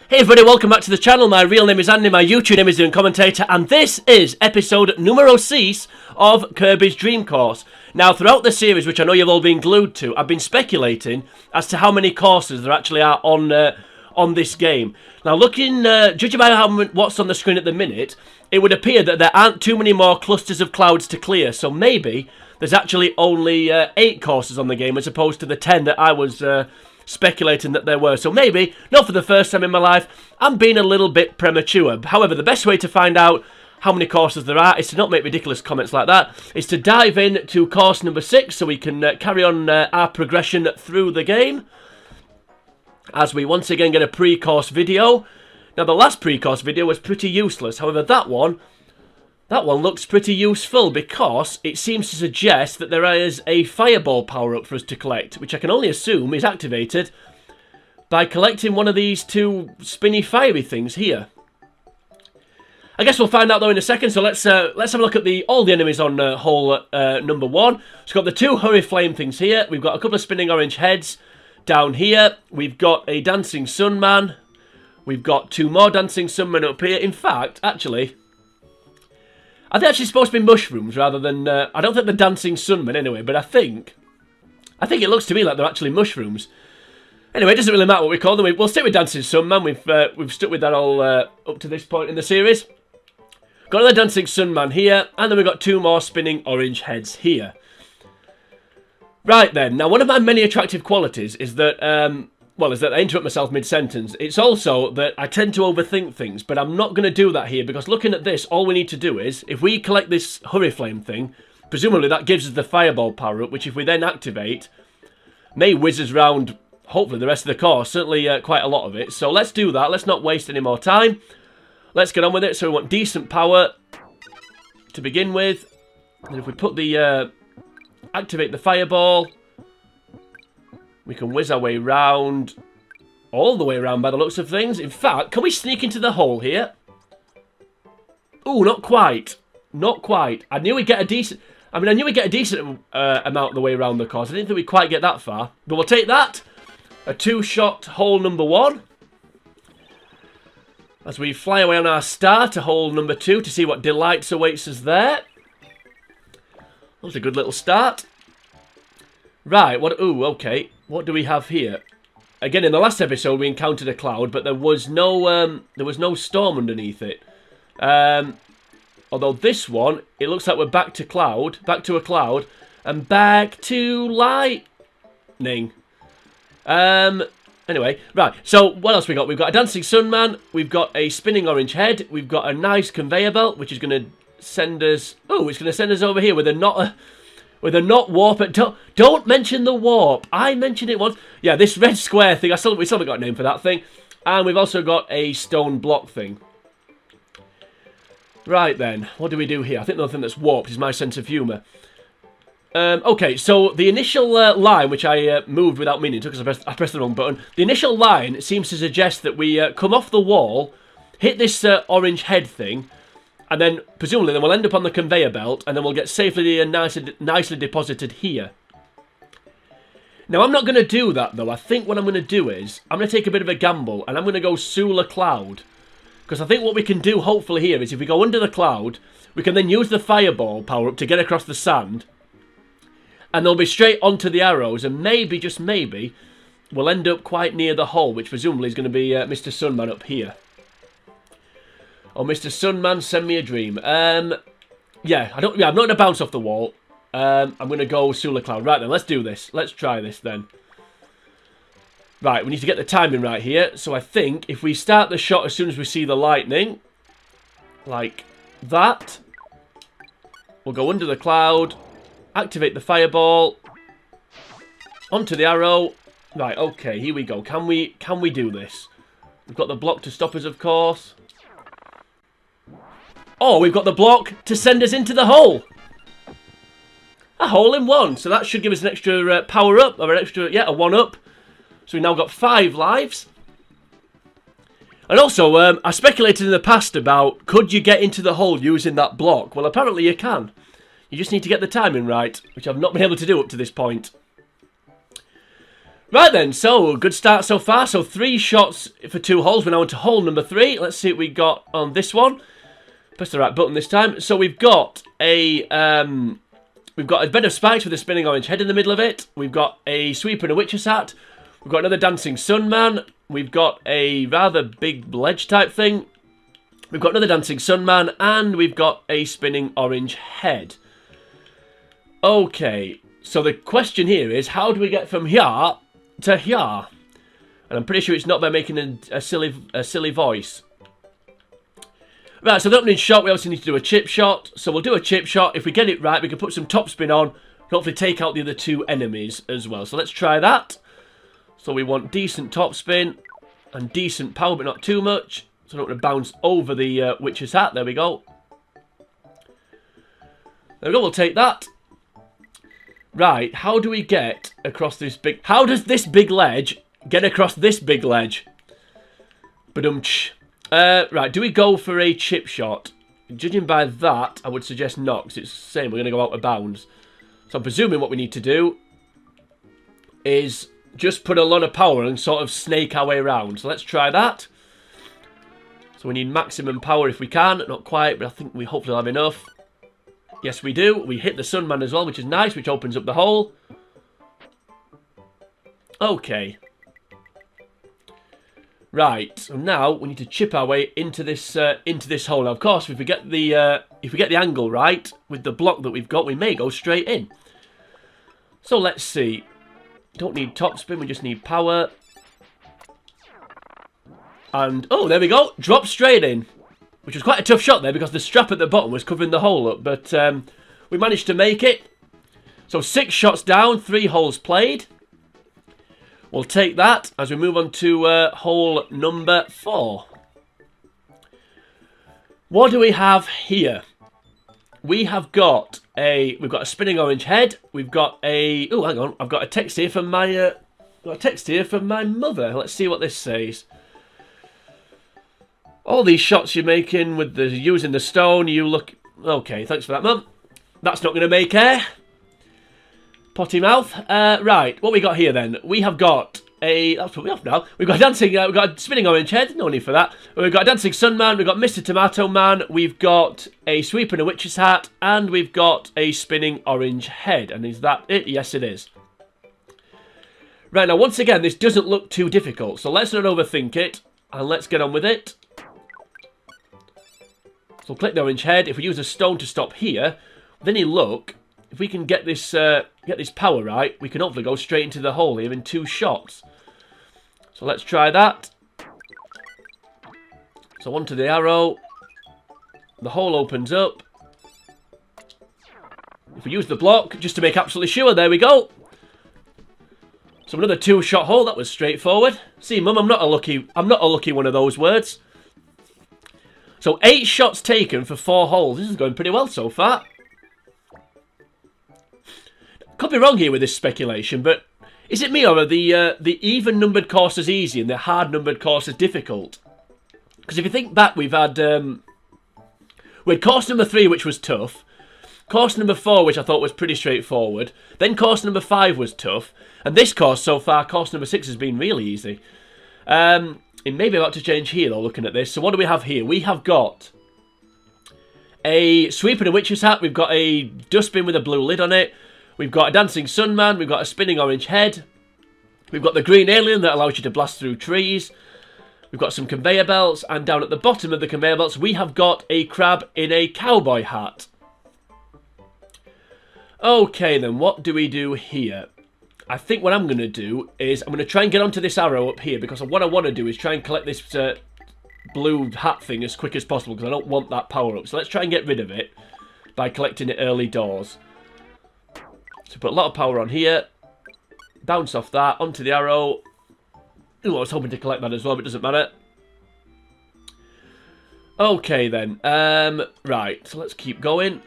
Hey everybody, welcome back to the channel. My real name is Andy, my YouTube name is Doing Commentator, and this is episode numero 6 of Kirby's Dream Course. Now, throughout the series, which I know you've all been glued to, I've been speculating as to how many courses there actually are on this game. Now, judging by what's on the screen at the minute, it would appear that there aren't too many more clusters of clouds to clear, so maybe there's actually only 8 courses on the game as opposed to the 10 that I was speculating that there were. So maybe, not for the first time in my life, I'm being a little bit premature. However, the best way to find out how many courses there are is to not make ridiculous comments like that. Is to dive in to course number 6 so we can carry on our progression through the game. As we once again get a pre-course video. Now, the last pre-course video was pretty useless. However, that one looks pretty useful because it seems to suggest that there is a fireball power-up for us to collect, which I can only assume is activated by collecting one of these 2 spinny fiery things here. I guess we'll find out though in a second, so let's have a look at all the enemies on hole number 1. So we've got the 2 hurry flame things here, we've got a couple of spinning orange heads down here, we've got a dancing sun man, we've got 2 more dancing sun men up here. In fact, actually, are they actually supposed to be mushrooms rather than... I don't think they're dancing sunmen anyway, but I think it looks to me like they're actually mushrooms. Anyway, it doesn't really matter what we call them. We'll stick with dancing sunman. We've stuck with that all up to this point in the series. Got another dancing sunman here, and then we've got 2 more spinning orange heads here. Right then, now one of my many attractive qualities is that... is that I interrupt myself mid-sentence. It's also that I tend to overthink things, but I'm not going to do that here, because looking at this, all we need to do is, if we collect this hurry flame thing, presumably that gives us the fireball power-up, which if we then activate, may whiz us round, hopefully, the rest of the course, certainly quite a lot of it. So let's do that, let's not waste any more time. Let's get on with it. So we want decent power to begin with. And if we put the, activate the fireball... we can whiz our way round, all the way around by the looks of things. In fact, can we sneak into the hole here? Ooh, not quite. Not quite. I knew we'd get a decent... I knew we'd get a decent amount of the way around the course. I didn't think we'd quite get that far. But we'll take that. A 2-shot hole number 1. As we fly away on our star to hole number 2 to see what delights awaits us there. That was a good little start. Right, ooh, okay. What do we have here? Again, in the last episode, we encountered a cloud, but there was no storm underneath it. Although this one, it looks like we're back to a cloud, and back to lightning. Anyway, right. So what else we got? We've got a dancing sun man. We've got a spinning orange head. We've got a nice conveyor belt, which is going to send us. Oh, it's going to send us over here with a not. With a not warp. Don't mention the warp. I mentioned it once. Yeah, this red square thing. We still haven't got a name for that thing. And we've also got a stone block thing. Right then. What do we do here? I think the other thing that's warped is my sense of humour. Okay, so the initial line, which I moved without meaning to because I pressed the wrong button. The initial line seems to suggest that we come off the wall, hit this orange head thing, and then, presumably, we'll end up on the conveyor belt, and then we'll get safely and nicely deposited here. Now, I'm not going to do that, though. I think what I'm going to do is, I'm going to take a bit of a gamble, and I'm going to go Solar Cloud. Because I think what we can do, hopefully, here is, if we go under the cloud, we can then use the fireball power-up to get across the sand, and they'll be straight onto the arrows, and maybe, just maybe, we'll end up quite near the hole, which presumably is going to be Mr. Sunman up here. Oh, Mr. Sunman, send me a dream. I'm not going to bounce off the wall. I'm going to go Solar Cloud. Right then, let's do this. Let's try this then. Right, we need to get the timing right here. So I think if we start the shot as soon as we see the lightning, like that, we'll go under the cloud, activate the fireball, onto the arrow. Right, okay, here we go. Can we do this? We've got the block to stop us, of course. Oh, we've got the block to send us into the hole. A hole in one. So that should give us an extra power up, or an extra, a 1-up. So we've now got 5 lives. And also, I speculated in the past about, could you get into the hole using that block? Well, apparently you can. You just need to get the timing right, which I've not been able to do up to this point. Right then, so good start so far. So 3 shots for 2 holes. We're now into hole number 3. Let's see what we got on this one. Press the right button this time. So we've got a bed of spikes with a spinning orange head in the middle of it. We've got a sweeper and a witch's hat. We've got another dancing sun man. We've got a rather big ledge type thing. We've got another dancing sun man, and we've got a spinning orange head. Okay, so the question here is, how do we get from here to here? And I'm pretty sure it's not by making a silly voice. Right, so the opening shot, we obviously need to do a chip shot. So we'll do a chip shot. If we get it right, we can put some topspin on, and hopefully take out the other 2 enemies as well. So let's try that. So we want decent topspin and decent power, but not too much. So I don't want to bounce over the witch's hat. There we go. There we go, we'll take that. Right, how do we get across this big... How does this big ledge get across this big ledge? Badumch. Right, do we go for a chip shot? Judging by that, I would suggest not, because it's the same. We're going to go out of bounds. So I'm presuming what we need to do is just put a lot of power and sort of snake our way around. So let's try that. So we need maximum power if we can. Not quite, but I think we hopefully have enough. Yes, we do. We hit the Sunman as well, which is nice, which opens up the hole. Okay. Right, so now we need to chip our way into this hole. Now, of course, if we get the angle right with the block that we've got, we may go straight in. So let's see. Don't need topspin, we just need power. And oh, there we go. Drop straight in, which was quite a tough shot there because the strap at the bottom was covering the hole up. But we managed to make it. So 6 shots down, 3 holes played. We'll take that as we move on to hole number 4. What do we have here? We've got a spinning orange head. We've got a hang on. I've got a text here from my mother. Let's see what this says. All these shots you're making with using the stone, you look okay. Thanks for that, Mum. That's not going to make air. Potty mouth. Right, what we got here then? We have got a... That's put me off now. We've got a dancing... we've got a spinning orange head. No need for that. We've got a dancing sun man. We've got Mr. Tomato Man. We've got a sweeper and a witch's hat. And we've got a spinning orange head. And is that it? Yes, it is. Right, now, once again, this doesn't look too difficult. So let's not overthink it. And let's get on with it. So click the orange head. If we use a stone to stop here, then you look... If we can get this power right, we can hopefully go straight into the hole here in 2 shots. So let's try that. So onto the arrow. The hole opens up. If we use the block, just to make absolutely sure, there we go. So another 2-shot hole. That was straightforward. See, Mum, I'm not a lucky one of those words. So 8 shots taken for 4 holes. This is going pretty well so far. Could be wrong here with this speculation, but is it me or are the even-numbered courses easy and the hard-numbered courses difficult? Because if you think back, we had course number 3, which was tough. Course number 4, which I thought was pretty straightforward. Then course number 5 was tough. And this course so far, course number 6, has been really easy. It may be about to change here, though, looking at this. So what do we have here? We have got a sweeper and a witch's hat. We've got a dustbin with a blue lid on it. We've got a dancing sun man. We've got a spinning orange head. We've got the green alien that allows you to blast through trees. We've got some conveyor belts. And down at the bottom of the conveyor belts, we have got a crab in a cowboy hat. Okay, then, what do we do here? I think what I'm going to do is I'm going to try and get onto this arrow up here, because what I want to do is try and collect this blue hat thing as quick as possible, because I don't want that power up. So let's try and get rid of it by collecting it early doors. So put a lot of power on here. Bounce off that onto the arrow. Ooh, I was hoping to collect that as well, but it doesn't matter. Okay, then. Right, so let's keep going.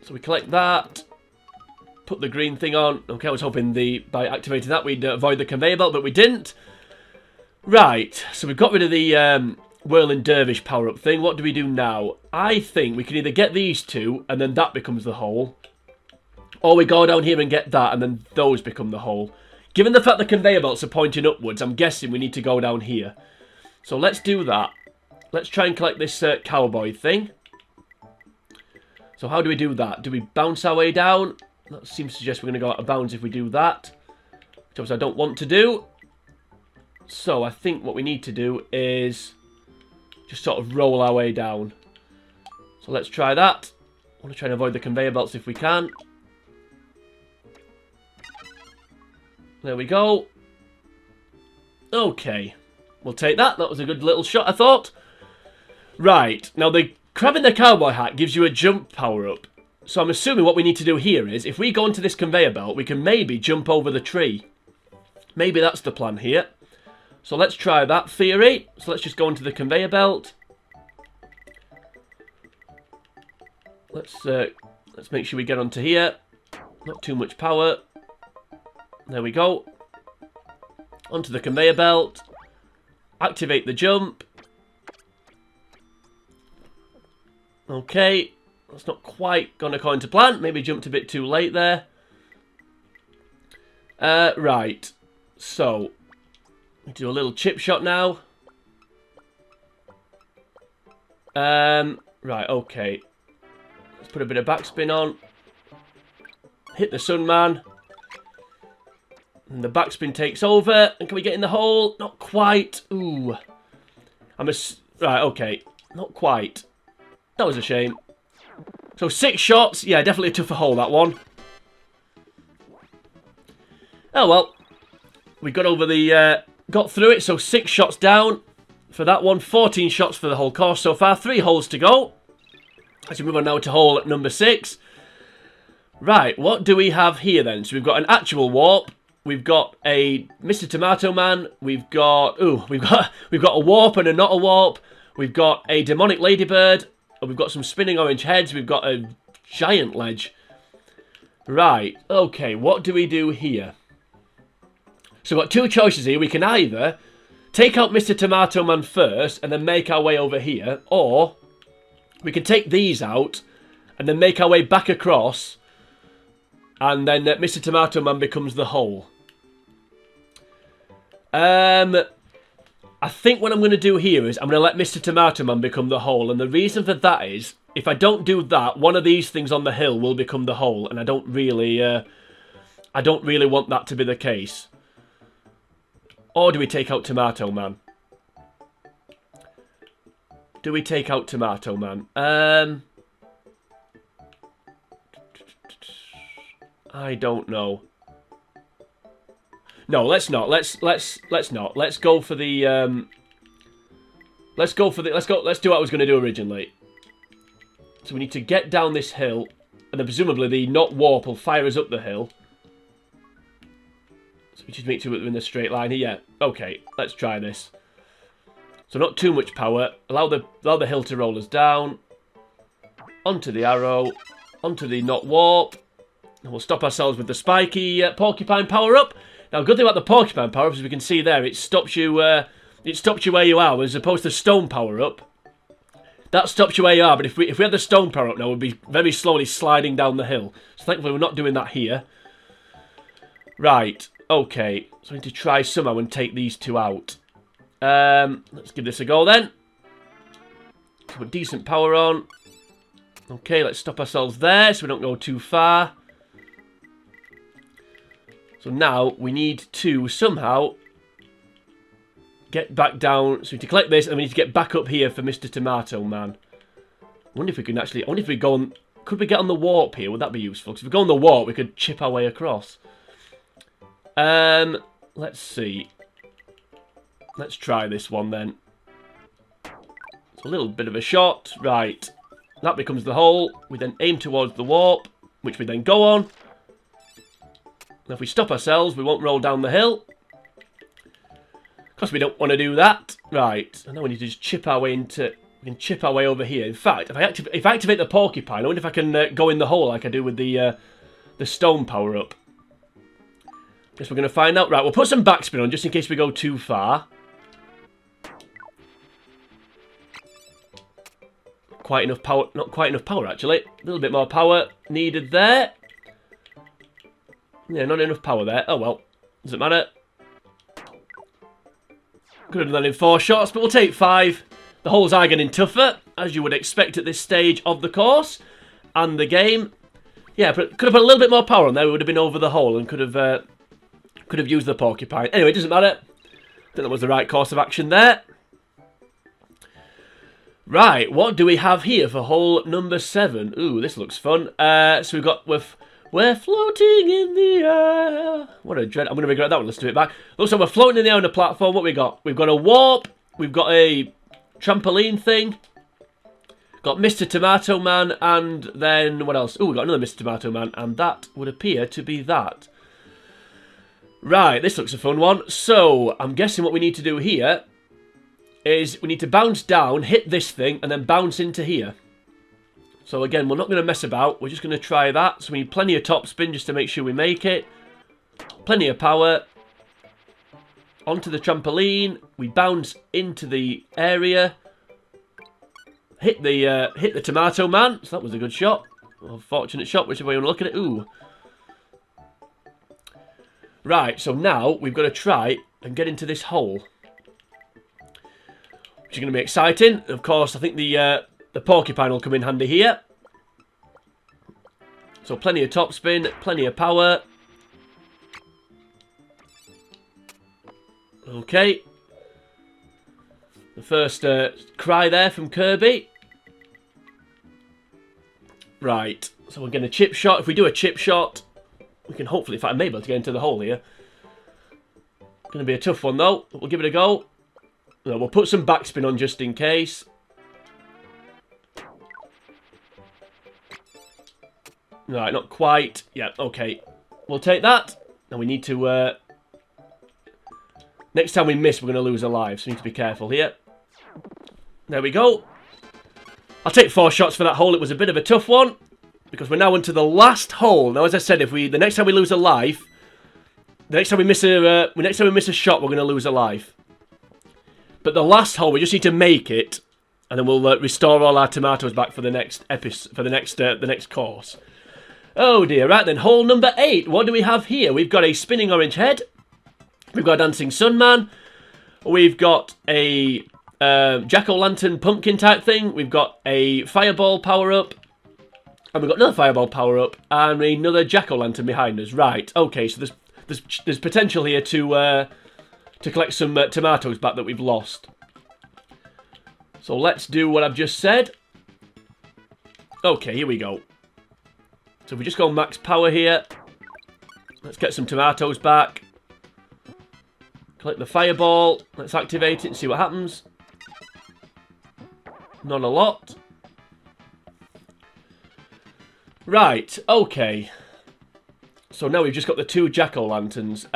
So we collect that. Put the green thing on. Okay, I was hoping by activating that we'd avoid the conveyor belt, but we didn't. Right, so we've got rid of the whirling dervish power-up thing. What do we do now? I think we can either get these 2, and then that becomes the hole. Or we go down here and get that, and then those become the hole. Given the fact the conveyor belts are pointing upwards, I'm guessing we need to go down here. So let's do that. Let's try and collect this cowboy thing. So how do we do that? Do we bounce our way down? That seems to suggest we're going to go out of bounds if we do that. Which obviously I don't want to do. So I think what we need to do is just sort of roll our way down. So let's try that. I want to try and avoid the conveyor belts if we can. There we go. Okay. We'll take that. That was a good little shot, I thought. Right. Now, the crab in the cowboy hat gives you a jump power-up. So I'm assuming what we need to do here is, if we go into this conveyor belt, we can maybe jump over the tree. Maybe that's the plan here. So let's try that theory. So let's just go into the conveyor belt. Let's make sure we get onto here. Not too much power. There we go. Onto the conveyor belt. Activate the jump. Okay. That's not quite gone according to plan. Maybe jumped a bit too late there. Right. So, we do a little chip shot now. Right, okay. Let's put a bit of backspin on. Hit the sun man. And the backspin takes over. And can we get in the hole? Not quite. Ooh. Right, okay. Not quite. That was a shame. So 6 shots. Yeah, definitely a tougher hole, that one. Oh, well. We got over the... got through it, so 6 shots down for that one. 14 shots for the whole course so far. 3 holes to go. As we move on now to hole number 6. Right, what do we have here then? So we've got an actual warp. We've got a Mr. Tomato Man. We've got... Ooh, we've got a warp and a not a warp. We've got a demonic ladybird. And we've got some spinning orange heads. We've got a giant ledge. Right, okay, what do we do here? So we've got 2 choices here. We can either take out Mr. Tomato Man first and then make our way over here. Or we can take these out and then make our way back across. And then Mr. Tomato Man becomes the hole. I think what I'm going to do here is I'm going to let Mr. Tomato Man become the hole. And the reason for that is, if I don't do that, one of these things on the hill will become the hole. And I don't really want that to be the case. Or do we take out Tomato Man? Do we take out Tomato Man? I don't know. No, let's not. Let's not. Let's go for the let's do what I was going to do originally. So we need to get down this hill, and then presumably the not warp will fire us up the hill. So we just make sure we're in the straight line here. Yeah. Okay, let's try this. So not too much power. Allow the hill to roll us down. Onto the arrow. Onto the not warp. And we'll stop ourselves with the spiky porcupine power up. Now, good thing about the porcupine power up, as we can see there, it stops you where you are, as opposed to stone power up. That stops you where you are, but if we had the stone power up now, we'd be very slowly sliding down the hill. So thankfully, we're not doing that here. Right. Okay. So we need to try somehow and take these 2 out. Let's give this a go then. Put decent power on. Okay, let's stop ourselves there so we don't go too far. So now we need to somehow get back down. So we need to collect this and we need to get back up here for Mr. Tomato Man. I wonder if we can actually... I wonder if we go on... Could we get on the warp here? Would that be useful? Because if we go on the warp, we could chip our way across. Let's see. Let's try this one then. It's a little bit of a shot. Right. That becomes the hole. We then aim towards the warp, which we then go on. Now if we stop ourselves, we won't roll down the hill. Because we don't want to do that. Right. And now we need to just chip our way into... We can chip our way over here. In fact, if I activate the porcupine, I wonder if I can go in the hole like I do with the stone power-up. Guess we're going to find out. Right, we'll put some backspin on just in case we go too far. Quite enough power. Not quite enough power, actually. A little bit more power needed there. Yeah, not enough power there. Oh well, doesn't matter. Could have done that in 4 shots, but we'll take 5. The holes are getting tougher, as you would expect at this stage of the course and the game. Yeah, but could have put a little bit more power on there. We would have been over the hole and could have used the porcupine. Anyway, it doesn't matter. I think that was the right course of action there. Right, what do we have here for hole number 7? Ooh, this looks fun. So we've got we're floating in the air. What a dread. I'm going to regret that one. Let's do it back. Looks like we're floating in the air on a platform. What we got? We've got a warp. We've got a trampoline thing. Got Mr. Tomato Man. And then what else? Ooh, we've got another Mr. Tomato Man. And that would appear to be that. Right, this looks a fun one. So, I'm guessing what we need to do here is we need to bounce down, hit this thing, and then bounce into here. So again, we're not going to mess about. We're just going to try that. So we need plenty of top spin just to make sure we make it. Plenty of power. Onto the trampoline. We bounce into the area. Hit the Tomato Man. So that was a good shot. Or fortunate shot, whichever way you want to look at it. Ooh. Right, so now we've got to try and get into this hole. Which is going to be exciting. Of course, I think the porcupine will come in handy here. So plenty of top spin, plenty of power. Okay. The first cry there from Kirby. Right. So we're getting a chip shot. If we do a chip shot, we can hopefully, in fact, I'm able to get into the hole here. Going to be a tough one though. But we'll give it a go. No, we'll put some backspin on just in case. Right, not quite. Yeah, okay. We'll take that. Now we need to... next time we miss, we're going to lose a life. So we need to be careful here. There we go. I'll take 4 shots for that hole. It was a bit of a tough one. Because we're now into the last hole. Now, as I said, the next time we lose a life... The next time we miss a shot, we're going to lose a life. But the last hole, we just need to make it, and then we'll restore all our tomatoes back for the next episode, for the next course. Oh dear! Right then, hole number 8. What do we have here? We've got a spinning orange head. We've got a dancing sun man. We've got a jack-o'-lantern pumpkin type thing. We've got a fireball power up, and we've got another fireball power up, and another jack-o'-lantern behind us. Right. Okay. So there's potential here to collect some tomatoes back that we've lost. So let's do what I've just said. Okay, here we go. So if we just go max power here, let's get some tomatoes back. Collect the fireball. Let's activate it and see what happens. Not a lot. Right, okay. So now we've just got the 2 jack-o'-lanterns.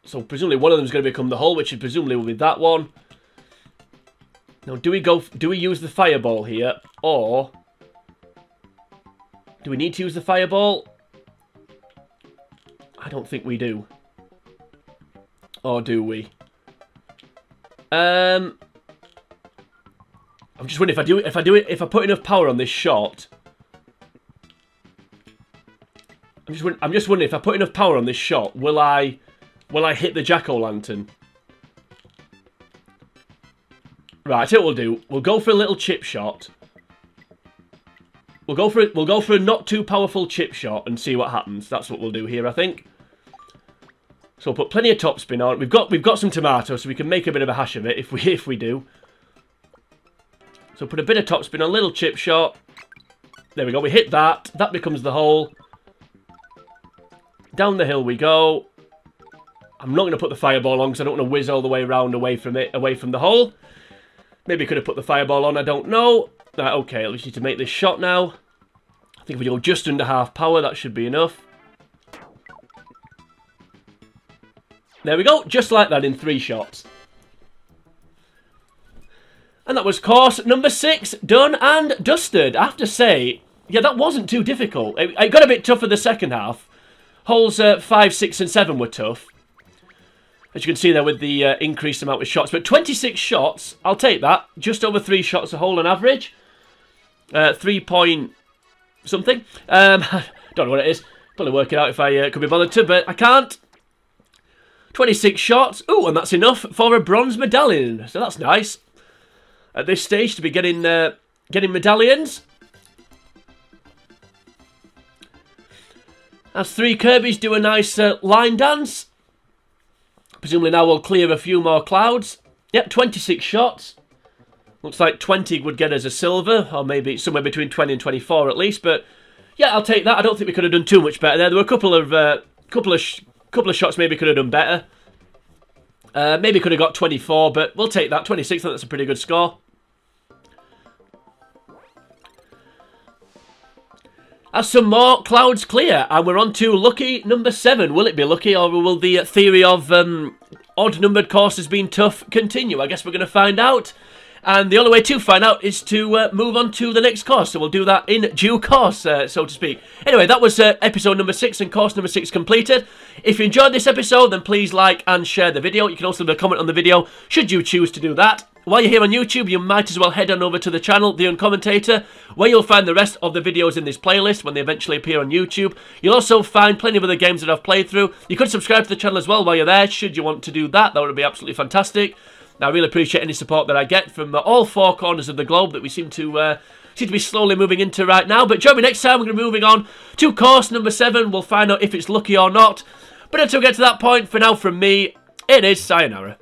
So presumably one of them is going to become the hole, which presumably will be that one. Now, do we use the fireball here, or do we need to use the fireball? I don't think we do. Or do we? I'm just wondering if I put enough power on this shot. I'm just wondering if I put enough power on this shot, will I hit the jack-o'-lantern? Right, I tell you what we'll do. We'll go for a little chip shot. We'll go for a not too powerful chip shot and see what happens. That's what we'll do here, I think. So we'll put plenty of top spin on. We've got some tomatoes, so we can make a bit of a hash of it if we do. So put a bit of top spin on, a little chip shot. There we go. We hit that. That becomes the hole. Down the hill we go. I'm not going to put the fireball on because I don't want to whiz all the way around away from the hole. Maybe I could have put the fireball on, I don't know. Right, okay, at least need to make this shot now. I think if we go just under half power, that should be enough. There we go, just like that in 3 shots. And that was course number 6, done and dusted. I have to say, yeah, that wasn't too difficult. It got a bit tougher the second half. Holes 5, 6 and 7 were tough. As you can see there with the increased amount of shots. But 26 shots, I'll take that. Just over 3 shots a hole on average. 3 point something. Don't know what it is. Probably work it out if I could be bothered to, but I can't. 26 shots. Ooh, and that's enough for a bronze medallion. So that's nice. At this stage to be getting medallions. As 3 Kirbys do a nice line dance. Presumably now we'll clear a few more clouds. Yep, 26 shots. Looks like 20 would get us a silver, or maybe somewhere between 20 and 24 at least. But yeah, I'll take that. I don't think we could have done too much better there. There were a couple of shots maybe could have done better. Maybe could have got 24, but we'll take that. 26, I think that's a pretty good score. As some more clouds clear, and we're on to lucky number 7. Will it be lucky, or will the theory of odd-numbered courses being tough continue? I guess we're going to find out. And the only way to find out is to move on to the next course. So we'll do that in due course, so to speak. Anyway, that was episode number 6 and course number 6 completed. If you enjoyed this episode, then please like and share the video. You can also leave a comment on the video, should you choose to do that. While you're here on YouTube, you might as well head on over to the channel, The Uncommentator, where you'll find the rest of the videos in this playlist when they eventually appear on YouTube. You'll also find plenty of other games that I've played through. You could subscribe to the channel as well while you're there, should you want to do that. That would be absolutely fantastic. Now, I really appreciate any support that I get from all 4 corners of the globe that we seem to be slowly moving into right now. But join me next time. We're going to be moving on to course number 7. We'll find out if it's lucky or not. But until we get to that point, for now from me, it is sayonara.